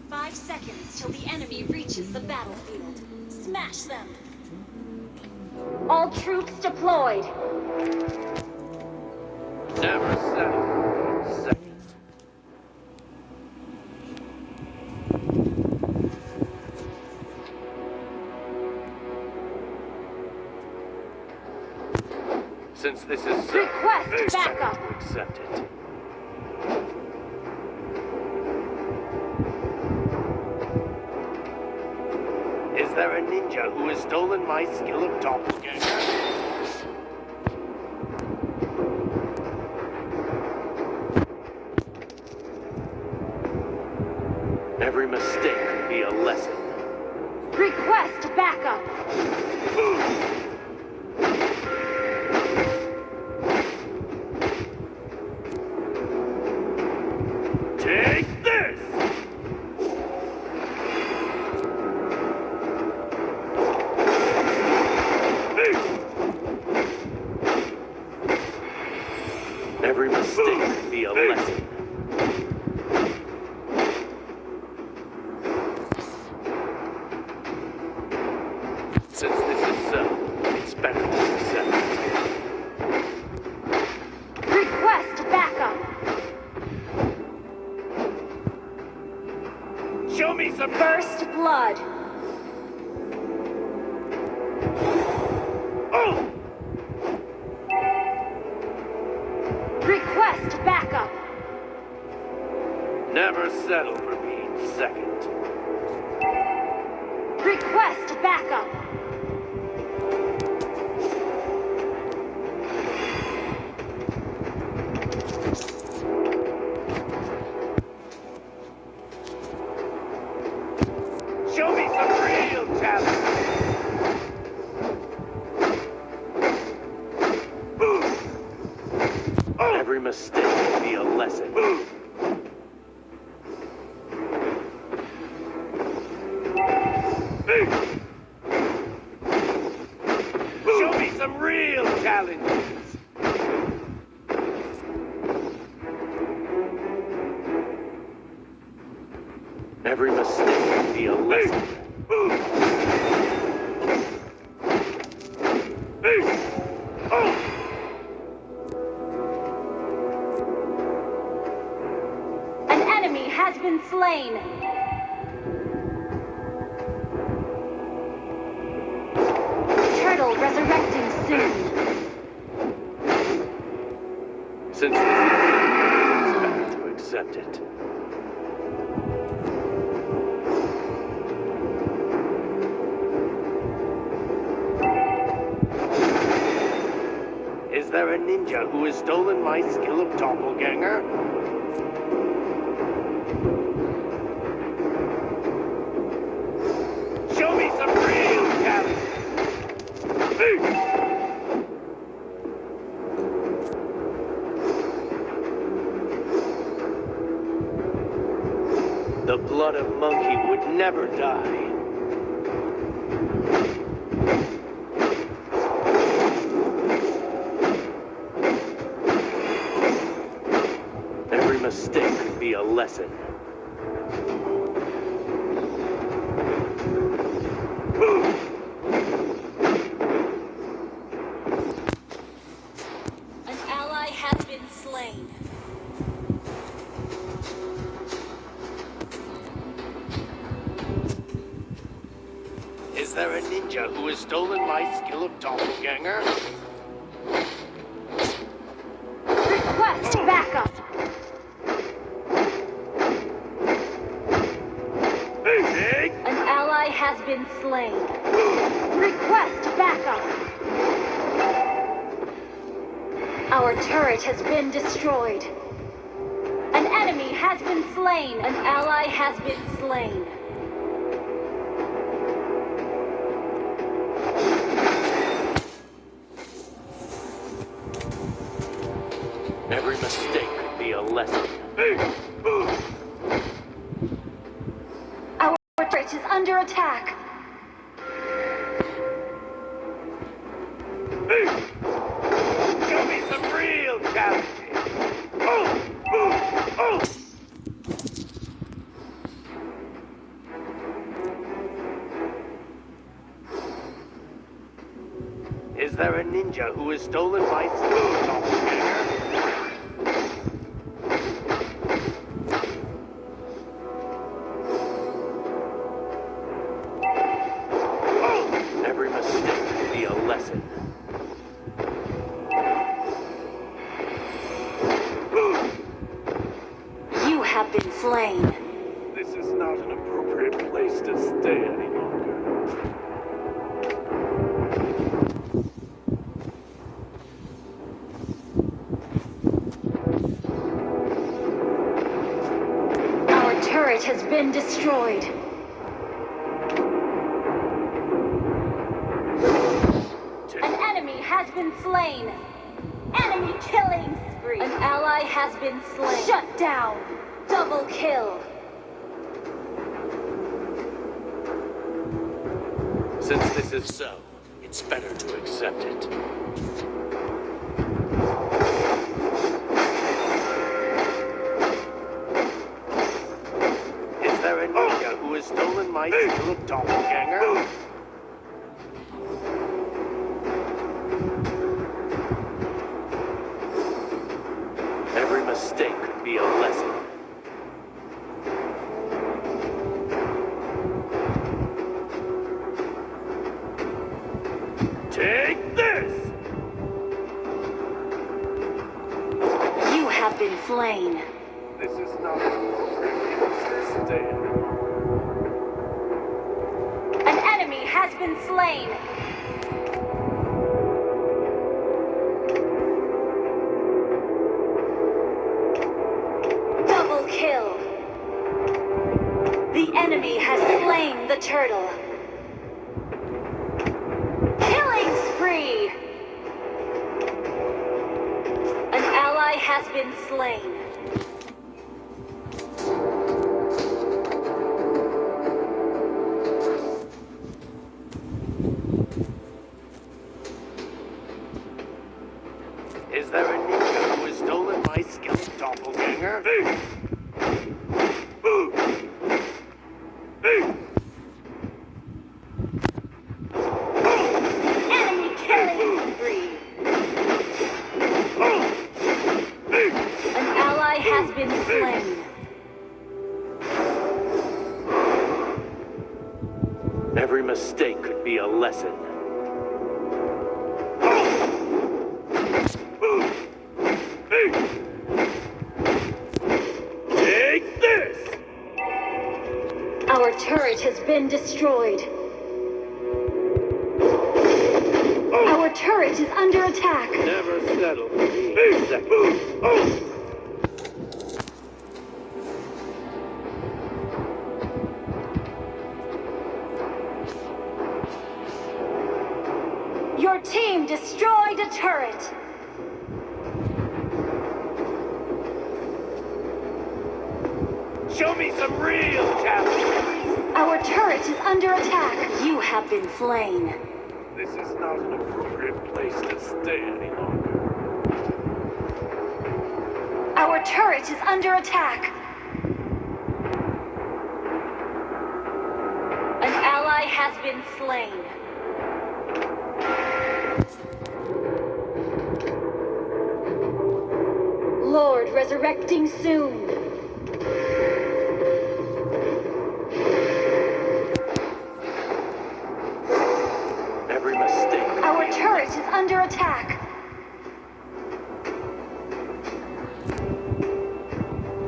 5 seconds till the enemy reaches the battlefield. Smash them! All troops deployed! Never settle. Second. Since this is so, Request backup! to accept it. Is there a ninja who has stolen my skill of doppelganger? Every mistake could be a lesson. Request backup! Take this! Every mistake could be a lesson. Since this is so, it's better to accept it. Request backup! Show me some First blood! Oh! Request backup! Never settle for being second. Request backup! Show me some real talent. Every mistake will be a lesson. Show me some real challenges. Every mistake will be a lesson. An enemy has been slain! Turtle resurrecting soon! Since this is it's better to accept it. Is there a ninja who has stolen my skill of doppelganger? Show me some real talent! The blood of monkey would never die. Every mistake could be a lesson. An ally has been slain. Is there a ninja who has stolen my skill of doppelganger? Request backup! Hey, An ally has been slain. Request backup! Our turret has been destroyed. An enemy has been slain. An ally has been slain. every mistake could be a lesson. Our turret is under attack. Show me some real challenges. there a ninja who has stolen my skill, doppelganger? Every mistake will be a lesson. You have been slain. This is not an appropriate place to stay any longer. Our turret has been destroyed. An enemy has been slain. Enemy killing spree. An ally has been slain. Shut down. Double kill. Since this is so, it's better to accept it. Is there a ninja who has stolen my skill of doppelganger? Every mistake could be a lesson. Take this! You have been slain. This is not an appropriate place to stay any longer. An enemy has been slain. Double kill. The enemy has slain the turtle. Killing spree. An ally has been slain. Is there a ninja who has stolen my skill of doppelganger? Enemy killing spree. An ally has been slain. Every mistake could be a lesson. Take this! Our turret has been destroyed. Our turret is under attack. Never settle for being second. Your team destroyed a turret. Show me some real challenge! Our turret is under attack. You have been slain. This is not an appropriate place to stay any longer. Our turret is under attack. An ally has been slain. Lord resurrecting soon. Every mistake. Our turret is under attack.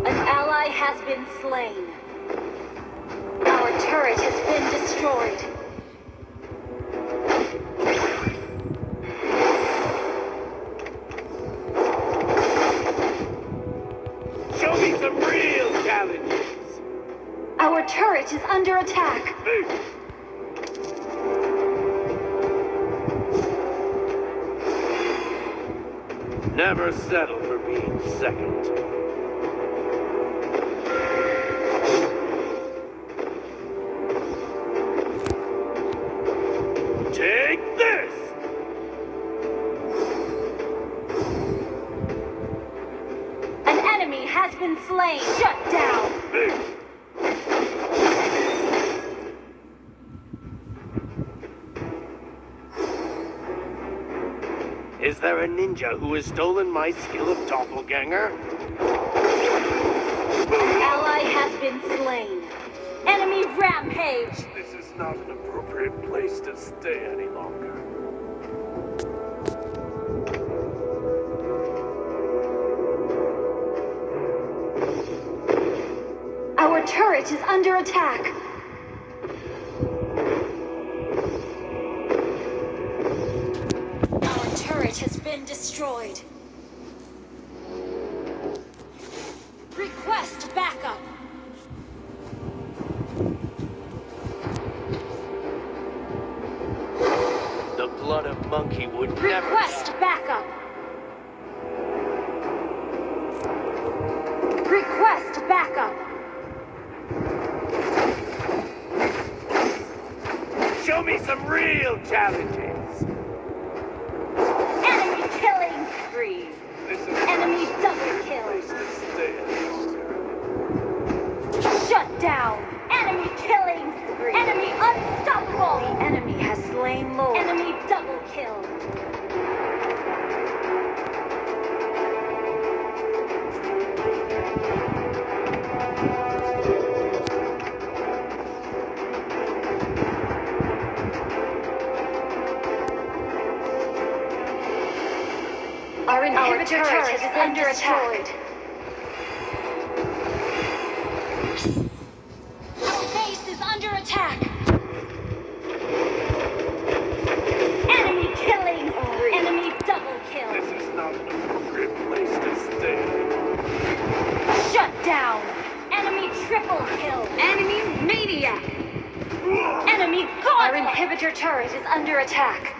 An ally has been slain. Our turret has been destroyed. Show me some real challenges! Our turret is under attack. Never settle for being second. Take this! An enemy has been slain. Shut down. Is there a ninja who has stolen my skill of doppelganger? An ally has been slain. Enemy rampage. This is not an appropriate place to stay any longer. Our turret is under attack. Our turret has been destroyed. Request backup. The blood of monkey would never... Request backup. Request backup. Show me some real challenges. Enemy killing spree. This is Enemy not double a place kill. to stay any longer. Shut down. Enemy killing spree. Enemy unstoppable. The enemy has slain Lord. Enemy double kill. Our inhibitor turret is under attack. Our base is under attack. Enemy killing spree. Enemy double kill. This is not an appropriate place to stay any longer. Shut down. Enemy triple kill. Enemy maniac. Enemy gauntlet. Our inhibitor turret is under attack.